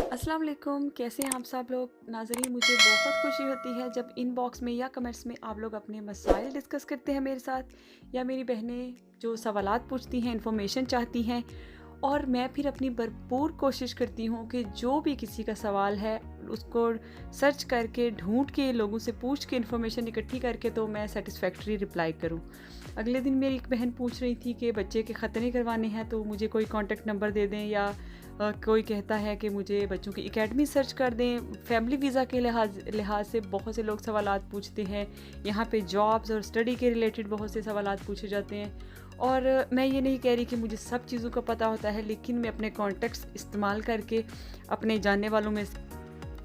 अस्सलाम वालेकुम, कैसे हैं आप सब लोग? नाज़रीन, मुझे बहुत खुशी होती है जब इनबॉक्स में या कमेंट्स में आप लोग अपने मसाइल डिस्कस करते हैं मेरे साथ, या मेरी बहनें जो सवालात पूछती हैं, इन्फॉर्मेशन चाहती हैं, और मैं फिर अपनी भरपूर कोशिश करती हूँ कि जो भी किसी का सवाल है उसको सर्च करके, ढूंढ के, लोगों से पूछ के, इन्फॉर्मेशन इकट्ठी करके तो मैं सेटिस्फैक्ट्री रिप्लाई करूँ। अगले दिन मेरी एक बहन पूछ रही थी कि बच्चे के ख़तने करवाने हैं तो मुझे कोई कॉन्टेक्ट नंबर दे दें, या कोई कहता है कि मुझे बच्चों की एकेडमी सर्च कर दें। फैमिली वीज़ा के लिहाज लिहाज से बहुत से लोग सवालात पूछते हैं। यहाँ पे जॉब्स और स्टडी के रिलेटेड बहुत से सवालात पूछे जाते हैं। और मैं ये नहीं कह रही कि मुझे सब चीज़ों का पता होता है, लेकिन मैं अपने कॉन्टेक्ट्स इस्तेमाल करके अपने जानने वालों में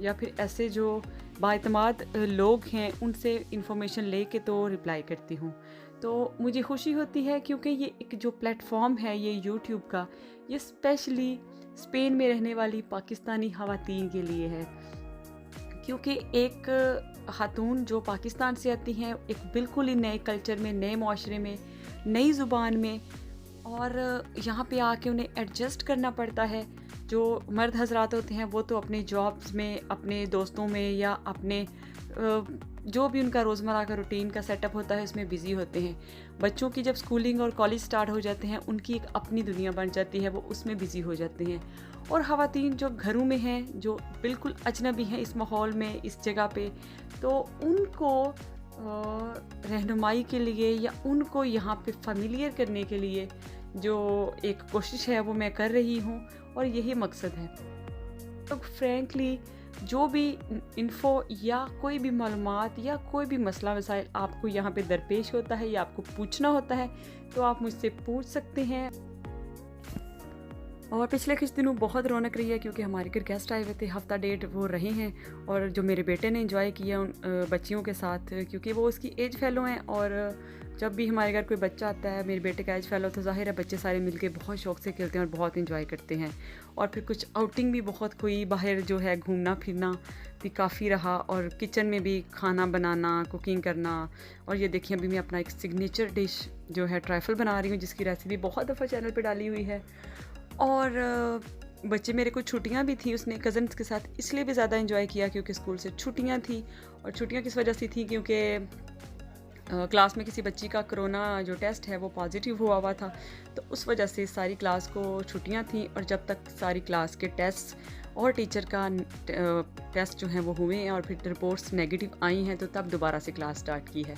या फिर ऐसे जो बाएतमाद लोग हैं उनसे इन्फॉर्मेशन लेके तो रिप्लाई करती हूँ। तो मुझे खुशी होती है क्योंकि ये एक जो प्लेटफॉर्म है ये यूट्यूब का, ये स्पेशली स्पेन में रहने वाली पाकिस्तानी ख़वातीन के लिए है। क्योंकि एक ख़ातून जो पाकिस्तान से आती हैं एक बिल्कुल ही नए कल्चर में, नए माशरे में, नई ज़ुबान में, और यहाँ पे आके उन्हें एडजस्ट करना पड़ता है। जो मर्द हज़रात होते हैं वो तो अपने जॉब्स में, अपने दोस्तों में, या अपने जो भी उनका रोज़मर्रा का रूटीन का सेटअप होता है उसमें बिज़ी होते हैं। बच्चों की जब स्कूलिंग और कॉलेज स्टार्ट हो जाते हैं उनकी एक अपनी दुनिया बन जाती है, वो उसमें बिज़ी हो जाते हैं। और ख़वातीन जो घरों में हैं, जो बिल्कुल अजनबी हैं इस माहौल में, इस जगह पे, तो उनको रहनुमाई के लिए या उनको यहाँ पे फ़ैमिलियर करने के लिए जो एक कोशिश है वो मैं कर रही हूँ, और यही मकसद है। तो फ्रैंकली जो भी इन्फ़ो या कोई भी मालूमात या कोई भी मसला वसाइल आपको यहाँ पे दरपेश होता है या आपको पूछना होता है तो आप मुझसे पूछ सकते हैं। और पिछले कुछ दिनों बहुत रौनक रही है क्योंकि हमारे घर गेस्ट आए हुए थे, हफ़्ता डेढ़ वो रहे हैं, और जो मेरे बेटे ने एंजॉय किया उन बच्चियों के साथ, क्योंकि वो उसकी एज फेलो हैं। और जब भी हमारे घर कोई बच्चा आता है मेरे बेटे का एज फेलो, तो ज़ाहिर है बच्चे सारे मिलके बहुत शौक़ से खेलते हैं और बहुत एंजॉय करते हैं। और फिर कुछ आउटिंग भी बहुत हुई, बाहर जो है घूमना फिरना भी काफ़ी रहा, और किचन में भी खाना बनाना, कुकिंग करना। और ये देखिए अभी मैं अपना एक सिग्नेचर डिश जो है ट्राइफल बना रही हूँ, जिसकी रेसिपी बहुत दफ़ा चैनल पर डाली हुई है। और बच्चे मेरे को छुट्टियां भी थी, उसने कज़न्स के साथ इसलिए भी ज़्यादा एंजॉय किया क्योंकि स्कूल से छुट्टियां थी। और छुट्टियां किस वजह से थी, क्योंकि क्लास में किसी बच्ची का कोरोना जो टेस्ट है वो पॉजिटिव हुआ था, तो उस वजह से सारी क्लास को छुट्टियां थी। और जब तक सारी क्लास के टेस्ट और टीचर का टेस्ट जो हैं वो हुए हैं और फिर रिपोर्ट्स नेगेटिव आई हैं, तो तब दोबारा से क्लास स्टार्ट की है।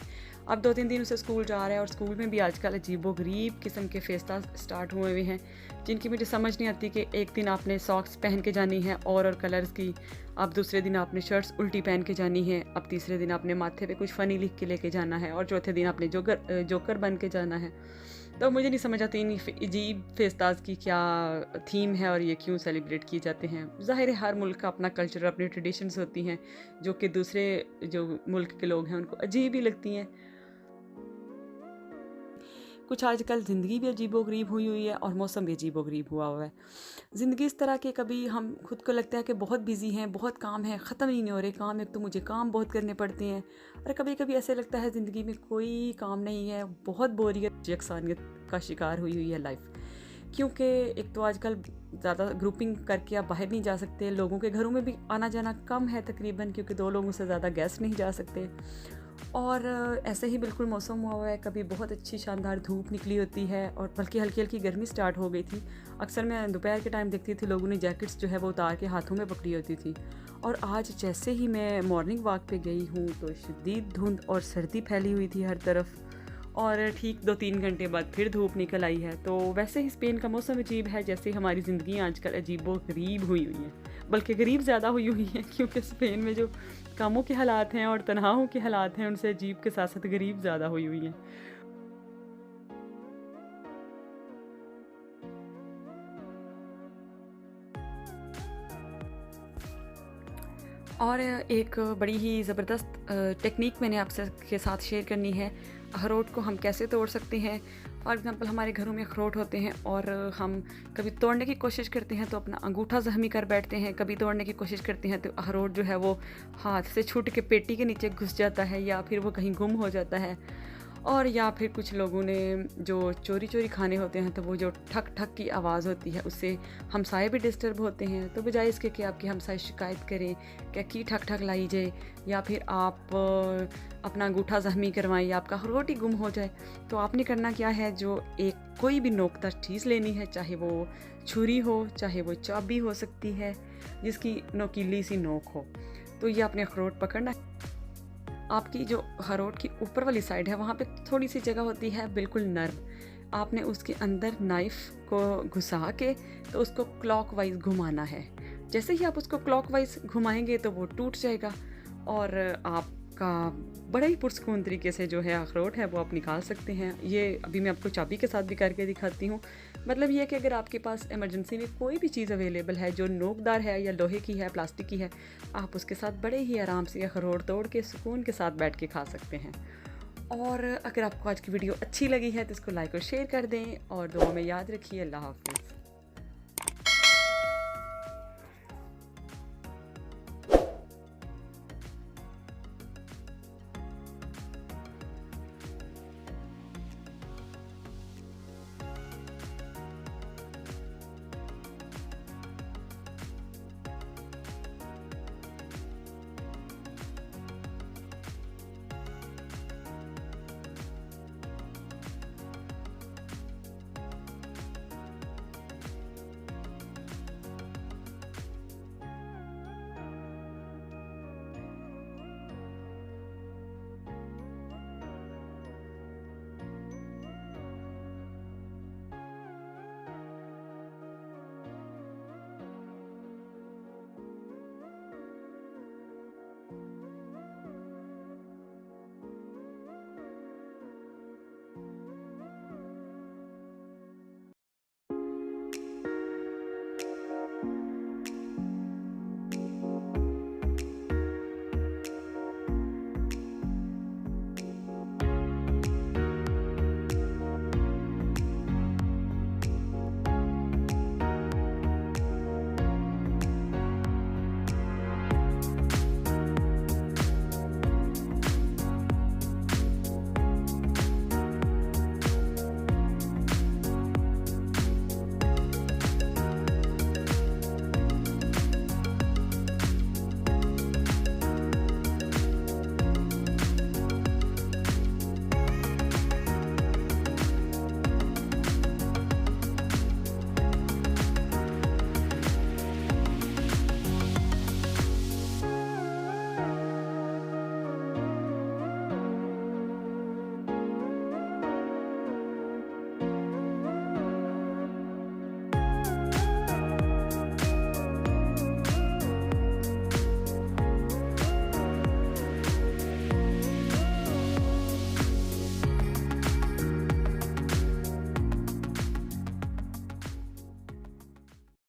अब 2-3 दिन उसे स्कूल जा रहा है, और स्कूल में भी आजकल अजीबोगरीब किस्म के फेस्टा स्टार्ट हुए हुए हैं, जिनकी मुझे समझ नहीं आती कि एक दिन आपने सॉक्स पहन के जानी है और कलर्स की, अब दूसरे दिन आपने शर्ट्स उल्टी पहन के जानी है, अब तीसरे दिन आपने माथे पे कुछ फ़नी लिख के लेके जाना है, और चौथे दिन आपने जोकर बन के जाना है। तो मुझे नहीं समझ आती इन अजीब फेस्टास की क्या थीम है और ये क्यों सेलिब्रेट किए जाते हैं। ज़ाहिर है हर मुल्क का अपना कल्चर, अपनी ट्रेडिशंस होती हैं जो कि दूसरे जो मुल्क के लोग हैं उनको अजीब ही लगती हैं। कुछ आजकल ज़िंदगी भी अजीबोगरीब हुई हुई है और मौसम भी अजीबोगरीब हुआ हुआ है। ज़िंदगी इस तरह की, कभी हम खुद को लगता है कि बहुत बिज़ी हैं, बहुत काम है, ख़त्म ही नहीं हो रहे काम, एक तो मुझे काम बहुत करने पड़ते हैं, और कभी कभी ऐसे लगता है ज़िंदगी में कोई काम नहीं है, बहुत बोरियत, यकसानियत का शिकार हुई हुई है लाइफ। क्योंकि एक तो आजकल ज़्यादा ग्रुपिंग करके आप बाहर नहीं जा सकते, लोगों के घरों में भी आना जाना कम है तकरीबन, क्योंकि 2 लोगों से ज़्यादा गेस्ट नहीं जा सकते। और ऐसे ही बिल्कुल मौसम हुआ हुआ है, कभी बहुत अच्छी शानदार धूप निकली होती है और बल्कि हल्की हल्की गर्मी स्टार्ट हो गई थी। अक्सर मैं दोपहर के टाइम देखती थी लोगों ने जैकेट्स जो है वो उतार के हाथों में पकड़ी होती थी। और आज जैसे ही मैं मॉर्निंग वॉक पे गई हूँ तो शदीद धुंध और सर्दी फैली हुई थी हर तरफ, और ठीक 2-3 घंटे बाद फिर धूप निकल आई है। तो वैसे ही स्पेन का मौसम अजीब है, जैसे हमारी ज़िंदगी आजकल अजीबो गरीब हुई हुई है, बल्कि गरीब ज़्यादा हुई हुई है, क्योंकि स्पेन में जो कामों के हालात हैं और तनहाओं के हालात हैं उनसे अजीब के साथ साथ गरीब ज़्यादा हुई हुई हैं। और एक बड़ी ही ज़बरदस्त टेक्निक मैंने आपसे के साथ शेयर करनी है। अखरोट को हम कैसे तोड़ सकते हैं। फॉर एग्ज़ाम्पल हमारे घरों में अखरोट होते हैं और हम कभी तोड़ने की कोशिश करते हैं तो अपना अंगूठा ज़ख्मी कर बैठते हैं, कभी तोड़ने की कोशिश करते हैं तो अखरोट जो है वो हाथ से छूट के पेटी के नीचे घुस जाता है या फिर वो कहीं गुम हो जाता है। और या फिर कुछ लोगों ने जो चोरी-चोरी खाने होते हैं, तो वो जो ठक ठक की आवाज़ होती है उससे हमसाए भी डिस्टर्ब होते हैं। तो बजाय इसके कि आपके हमसाए शिकायत करें क्या की ठक ठक लाई जाए, या फिर आप अपना अंगूठा ज़ख्मी करवाएं या आपका अखरोट ही गुम हो जाए, तो आपने करना क्या है, जो एक कोई भी नोकदार चीज़ लेनी है, चाहे वो छुरी हो, चाहे वो चाबी हो सकती है जिसकी नोकीली सी नोक हो। तो ये आपने अखरोट पकड़ना है। आपकी जो अखरोट की ऊपर वाली साइड है वहाँ पे थोड़ी सी जगह होती है बिल्कुल नर्म, आपने उसके अंदर नाइफ़ को घुसा के तो उसको क्लॉकवाइज घुमाना है। जैसे ही आप उसको क्लॉकवाइज घुमाएंगे तो वो टूट जाएगा और आपका बड़ा ही पुरस्कून तरीके से जो है अखरोट है वो आप निकाल सकते हैं। ये अभी मैं आपको चाबी के साथ भी करके दिखाती हूँ। मतलब ये है कि अगर आपके पास इमरजेंसी में कोई भी चीज़ अवेलेबल है जो नोकदार है या लोहे की है, प्लास्टिक की है, आप उसके साथ बड़े ही आराम से अखरोट तोड़ के सुकून के साथ बैठ के खा सकते हैं। और अगर आपको आज की वीडियो अच्छी लगी है तो इसको लाइक और शेयर कर दें और दुआ में याद रखिए। अल्लाह हाफ़िज़।